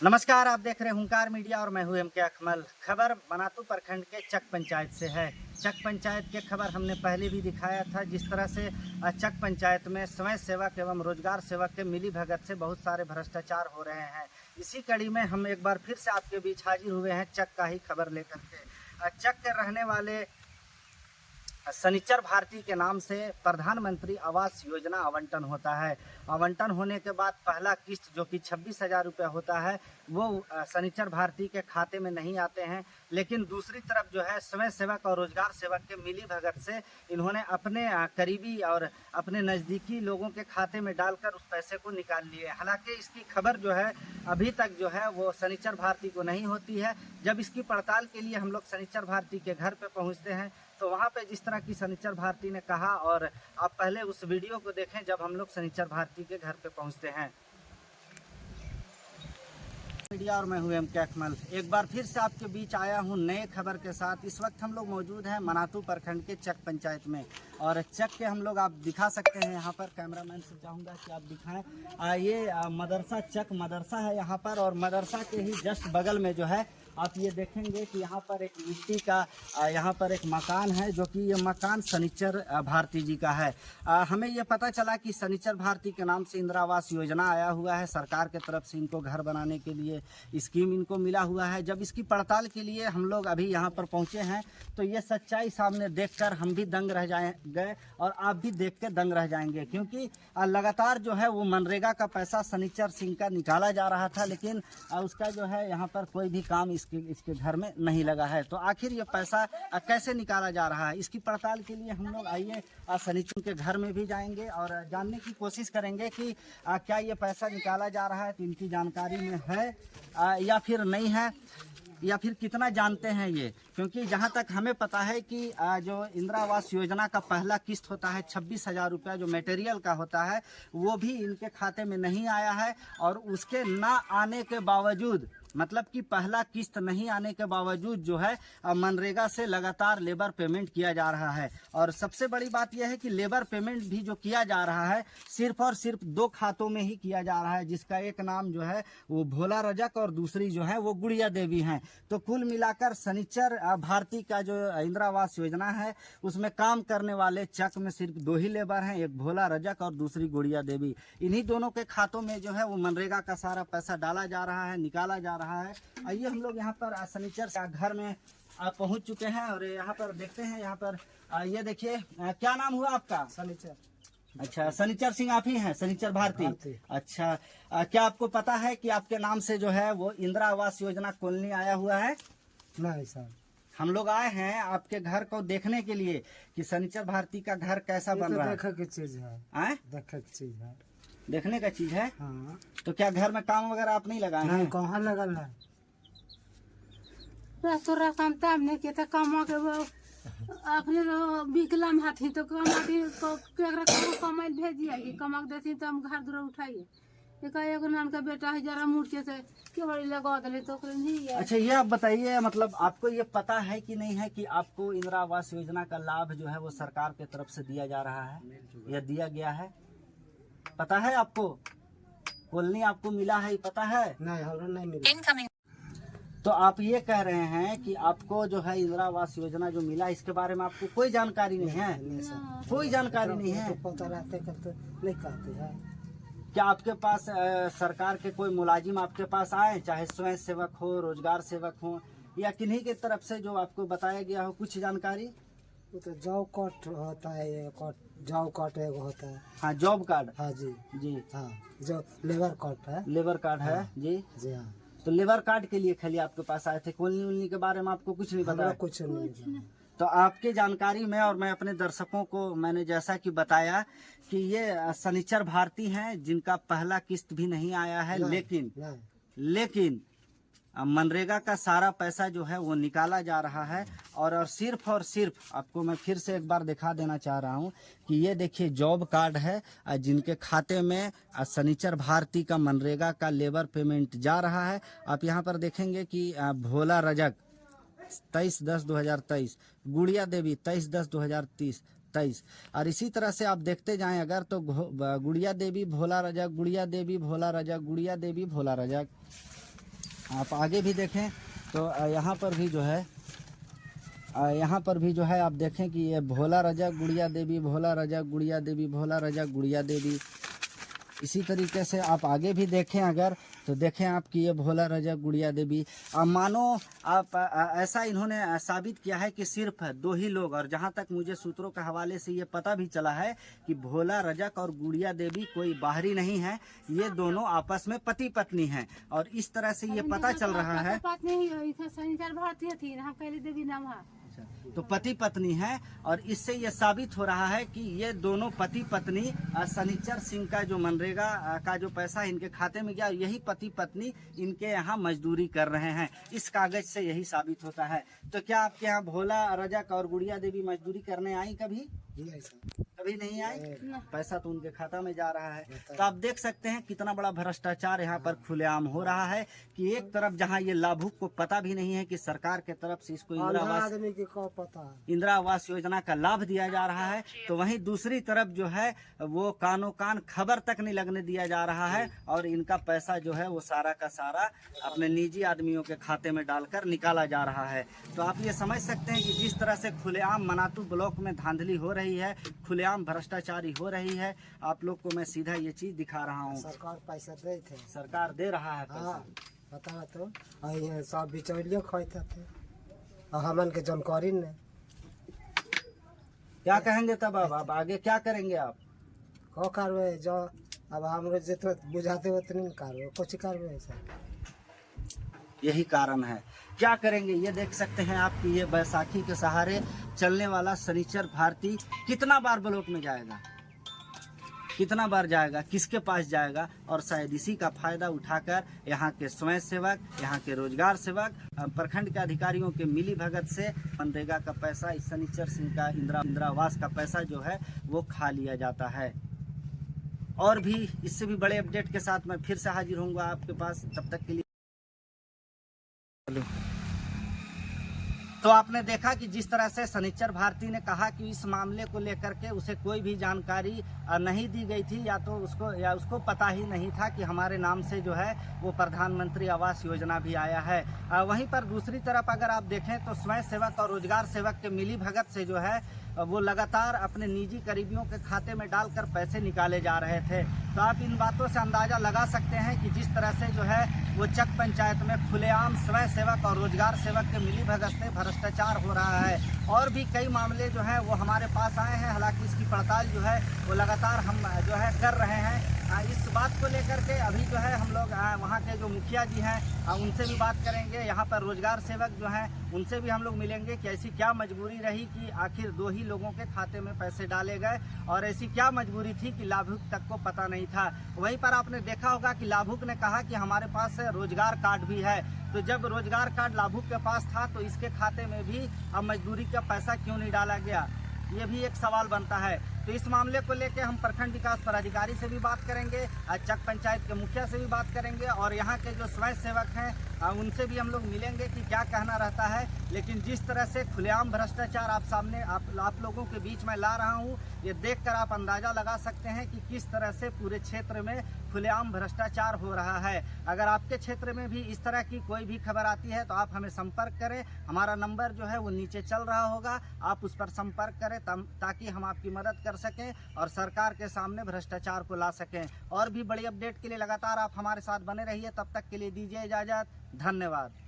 नमस्कार, आप देख रहे हैं हुंकार मीडिया और मैं हूं एम के अकमल। खबर बनातू प्रखंड के चक पंचायत से है। चक पंचायत के खबर हमने पहले भी दिखाया था, जिस तरह से चक पंचायत में स्वयं सेवक एवं रोजगार सेवक के मिली भगत से बहुत सारे भ्रष्टाचार हो रहे हैं। इसी कड़ी में हम एक बार फिर से आपके बीच हाजिर हुए हैं चक का ही खबर लेकर के। चक के रहने वाले शनिचर भारती के नाम से प्रधानमंत्री आवास योजना आवंटन होता है। आवंटन होने के बाद पहला किस्त जो कि 26,000 रुपये होता है वो शनिचर भारती के खाते में नहीं आते हैं। लेकिन दूसरी तरफ जो है स्वयं सेवक और रोजगार सेवक के मिली भगत से इन्होंने अपने करीबी और अपने नज़दीकी लोगों के खाते में डालकर उस पैसे को निकाल लिए। हालांकि इसकी खबर जो है अभी तक जो है वो शनिचर भारती को नहीं होती है। जब इसकी पड़ताल के लिए हम लोग शनिचर भारती के घर पे पहुंचते हैं तो वहाँ पे जिस तरह की शनिचर भारती ने कहा, और आप पहले उस वीडियो को देखें जब हम लोग शनिचर भारती के घर पे पहुँचते हैं। मीडिया और मैं हूं एम के अकमल, एक बार फिर से आपके बीच आया हूं नए खबर के साथ। इस वक्त हम लोग मौजूद हैं मनातू प्रखंड के चक पंचायत में, और चक के हम लोग आप दिखा सकते हैं यहाँ पर। कैमरामैन से चाहूँगा कि आप दिखाएं। ये मदरसा चक मदरसा है यहाँ पर, और मदरसा के ही जस्ट बगल में जो है आप ये देखेंगे कि यहाँ पर एक मिट्टी का यहाँ पर एक मकान है, जो कि ये मकान शनिचर भारती जी का है। हमें ये पता चला कि शनिचर भारती के नाम से इंदिरा आवास योजना आया हुआ है। सरकार के तरफ से इनको घर बनाने के लिए स्कीम इनको मिला हुआ है। जब इसकी पड़ताल के लिए हम लोग अभी यहाँ पर पहुँचे हैं तो ये सच्चाई सामने देखकर हम भी दंग रह गए, और आप भी देख के दंग रह जाएंगे। क्योंकि लगातार जो है वो मनरेगा का पैसा शनिचर सिंह का निकाला जा रहा था, लेकिन उसका जो है यहाँ पर कोई भी काम इसके घर में नहीं लगा है। तो आखिर ये पैसा कैसे निकाला जा रहा है, इसकी पड़ताल के लिए हम लोग आइए शनिचर के घर में भी जाएंगे और जानने की कोशिश करेंगे कि क्या ये पैसा निकाला जा रहा है तो इनकी जानकारी में है या फिर नहीं है, या फिर कितना जानते हैं ये। क्योंकि जहाँ तक हमें पता है कि जो इंदिरा आवास योजना का पहला किस्त होता है 26,000 रुपया जो मटेरियल का होता है, वो भी इनके खाते में नहीं आया है। और उसके ना आने के बावजूद, मतलब कि पहला किस्त नहीं आने के बावजूद जो है मनरेगा से लगातार लेबर पेमेंट किया जा रहा है। और सबसे बड़ी बात यह है कि लेबर पेमेंट भी जो किया जा रहा है सिर्फ और सिर्फ 2 खातों में ही किया जा रहा है, जिसका एक नाम जो है वो भोला रजक और दूसरी जो है वो गुड़िया देवी हैं। तो कुल मिलाकर शनिचर भारती का जो इंदिरा आवास योजना है उसमें काम करने वाले चक में सिर्फ 2 ही लेबर हैं, एक भोला रजक और दूसरी गुड़िया देवी। इन्हीं दोनों के खातों में जो है वो मनरेगा का सारा पैसा डाला जा रहा है, निकाला जा रहा है। आइए हम लोग यहाँ पर शनिचर का घर में पहुँच चुके हैं और यहाँ पर देखते हैं। यहाँ पर ये देखिए, क्या नाम हुआ आपका? शनिचर। अच्छा, शनिचर सिंह आप ही हैं, शनिचर भारती। अच्छा, क्या आपको पता है कि आपके नाम से जो है वो इंदिरा आवास योजना कॉलोनी आया हुआ है? नहीं सर, हम लोग आए हैं आपके घर को देखने के लिए कि शनिचर भारती का घर कैसा बन रहा है। देखने की चीज है, देखने की चीज है, देखने का चीज है। हाँ। तो क्या घर में काम वगैरह आप नहीं लगाए हैं? कहाँ लगल है? तोरा काम ताम नहीं किया था, कमा के वो अपने विकलांग हाथी तो कमाती कमाई भेजिए कि कमा के देती तो हम घर दूर उठाइए। एक नान का बेटा है जरा मूर्ति से के बड़ी लगा दे तो नहीं है। अच्छा, ये आप बताइए, मतलब आपको ये पता है कि नहीं है कि आपको इंदिरा आवास योजना का लाभ जो है वो सरकार की तरफ से दिया जा रहा है या दिया गया है? पता है आपको? कॉलोनी आपको मिला है, पता है? नहीं, हमें नहीं मिला। तो आप ये कह रहे हैं कि आपको जो है इंदिरा आवास योजना जो मिला इसके बारे में आपको कोई जानकारी नहीं है? नहीं, कोई जानकारी नहीं है। तो पता रहते करते नहीं कहते हैं। क्या आपके पास सरकार के कोई मुलाजिम आपके पास आए, चाहे स्वयं सेवक हो, रोजगार सेवक हो, या किन्हीं की तरफ से जो आपको बताया गया हो कुछ जानकारी? वो तो जॉब कार्ड होता है, जॉब कार्ड एक होता है। हाँ, जॉब कार्ड। हाँ जी जी हाँ, जो लेबर कार्ड है। लेबर कार्ड है। हाँ। जी जी हाँ। तो लेबर कार्ड के लिए खाली आपके पास आए थे, कॉलोनी उलनी के बारे में आपको कुछ नहीं पता? कुछ नहीं। तो आपकी जानकारी में, और मैं अपने दर्शकों को मैंने जैसा कि बताया कि ये शनिचर भारती हैं जिनका पहला किस्त भी नहीं आया है, लेकिन मनरेगा का सारा पैसा जो है वो निकाला जा रहा है। और सिर्फ आपको मैं फिर से एक बार दिखा देना चाह रहा हूँ कि ये देखिए जॉब कार्ड है जिनके खाते में शनिचर भारती का मनरेगा का लेबर पेमेंट जा रहा है। आप यहाँ पर देखेंगे कि भोला रजक 23/10/2023, गुड़िया देवी 23/10/2023, और इसी तरह से आप देखते जाएं अगर तो गुड़िया देवी भोला रजक, गुड़िया देवी भोला रजक, गुड़िया देवी भोला रजक। आप आगे भी देखें तो यहाँ पर भी जो है यहाँ पर भी जो है आप देखें कि ये भोला रजा गुड़िया देवी, भोला रजा गुड़िया देवी, भोला रजा गुड़िया देवी। इसी तरीके से आप आगे भी देखें अगर तो देखें आप कि ये भोला रजा गुड़िया देवी। मानो आप ऐसा इन्होंने साबित किया है कि सिर्फ 2 ही लोग, और जहाँ तक मुझे सूत्रों के हवाले से ये पता भी चला है कि भोला रजक और गुड़िया देवी कोई बाहरी नहीं है, ये दोनों आपस में पति पत्नी हैं। और इस तरह से ये पता चल रहा है तो पति पत्नी है, और इससे ये साबित हो रहा है कि ये दोनों पति पत्नी शनिचर सिंह का जो मनरेगा का जो पैसा इनके खाते में गया, यही पति पत्नी इनके यहाँ मजदूरी कर रहे हैं। इस कागज से यही साबित होता है। तो क्या आपके यहाँ भोला रजक और गुड़िया देवी मजदूरी करने आई कभी? कभी नहीं आई। पैसा तो उनके खाता में जा रहा है। तो आप देख सकते हैं कितना बड़ा भ्रष्टाचार यहाँ पर खुलेआम हो रहा है कि एक तरफ जहाँ ये लाभुक को पता भी नहीं है कि सरकार के तरफ से इसको इंदिरा आवास योजना का लाभ दिया जा रहा है, तो वहीं दूसरी तरफ जो है वो कानो कान खबर तक नहीं लगने दिया जा रहा है, और इनका पैसा जो है वो सारा का सारा अपने निजी आदमियों के खाते में डालकर निकाला जा रहा है। तो आप ये समझ सकते हैं कि जिस तरह से खुलेआम मनातू ब्लॉक में धांधली हो रही है, खुलेआम भ्रष्टाचारी हो रही है, आप लोग को मैं सीधा ये चीज दिखा रहा हूँ। सरकार पैसा दे थे, सरकार दे रहा है पैसा। बता तो सब बिचौलियों खाते थे, हमन के जानकारी नहीं। क्या कहेंगे तब अब आगे क्या करेंगे आप? हो कार्रवाई जो अब हम जितना बुझाते उतनी कार्रवाई कुछ कार्रवाई ऐसा यही कारण है। क्या करेंगे ये देख सकते हैं आप कि ये बैसाखी के सहारे चलने वाला शनिचर भारती कितना बार ब्लॉक में जाएगा, कितना बार जाएगा, किसके पास जाएगा, और शायद इसी का फायदा उठाकर यहाँ के स्वयं सेवक, यहाँ के रोजगार सेवक, प्रखंड के अधिकारियों के मिली भगत से मनरेगा का पैसा, इस शनिचर सिंह का इंदिरा आवास का पैसा जो है वो खा लिया जाता है। और भी इससे भी बड़े अपडेट के साथ मैं फिर से हाजिर होऊंगा आपके पास। तब तक के लिए तो आपने देखा कि जिस तरह से शनिचर भारती ने कहा कि इस मामले को लेकर के उसे कोई भी जानकारी नहीं दी गई थी, या तो उसको पता ही नहीं था कि हमारे नाम से जो है वो प्रधानमंत्री आवास योजना भी आया है। वहीं पर दूसरी तरफ अगर आप देखें तो स्वयं सेवक और रोजगार सेवक के मिली भगत से जो है वो लगातार अपने निजी करीबियों के खाते में डालकर पैसे निकाले जा रहे थे। तो आप इन बातों से अंदाज़ा लगा सकते हैं कि जिस तरह से जो है वो चक पंचायत में खुलेआम स्वयं सेवक और रोजगार सेवक के मिली भगत से भ्रष्टाचार हो रहा है। और भी कई मामले जो हैं वो हमारे पास आए हैं, हालांकि इसकी पड़ताल जो है वो लगातार हम जो है कर रहे हैं। इस बात को लेकर के अभी जो है हम लोग वहाँ के जो मुखिया जी हैं उनसे भी बात करेंगे, यहाँ पर रोजगार सेवक जो हैं उनसे भी हम लोग मिलेंगे कि ऐसी क्या मजबूरी रही कि आखिर 2 ही लोगों के खाते में पैसे डाले गए, और ऐसी क्या मजबूरी थी कि लाभुक तक को पता नहीं था। वहीं पर आपने देखा होगा कि लाभुक ने कहा कि हमारे पास रोजगार कार्ड भी है, तो जब रोजगार कार्ड लाभुक के पास था तो इसके खाते में भी अब मजदूरी का पैसा क्यों नहीं डाला गया, ये भी एक सवाल बनता है। तो इस मामले को लेकर हम प्रखंड विकास पदाधिकारी से भी बात करेंगे, चक पंचायत के मुखिया से भी बात करेंगे, और यहाँ के जो स्वयं सेवक हैं उनसे भी हम लोग मिलेंगे कि क्या कहना रहता है। लेकिन जिस तरह से खुलेआम भ्रष्टाचार आप सामने आप लोगों के बीच में ला रहा हूँ, ये देखकर आप अंदाज़ा लगा सकते हैं कि किस तरह से पूरे क्षेत्र में खुलेआम भ्रष्टाचार हो रहा है। अगर आपके क्षेत्र में भी इस तरह की कोई भी खबर आती है तो आप हमें संपर्क करें। हमारा नंबर जो है वो नीचे चल रहा होगा, आप उस पर संपर्क करें ताकि हम आपकी मदद कर सकें और सरकार के सामने भ्रष्टाचार को ला सकें। और भी बड़ी अपडेट के लिए लगातार आप हमारे साथ बने रहिए। तब तक के लिए दीजिए इजाज़त। धन्यवाद।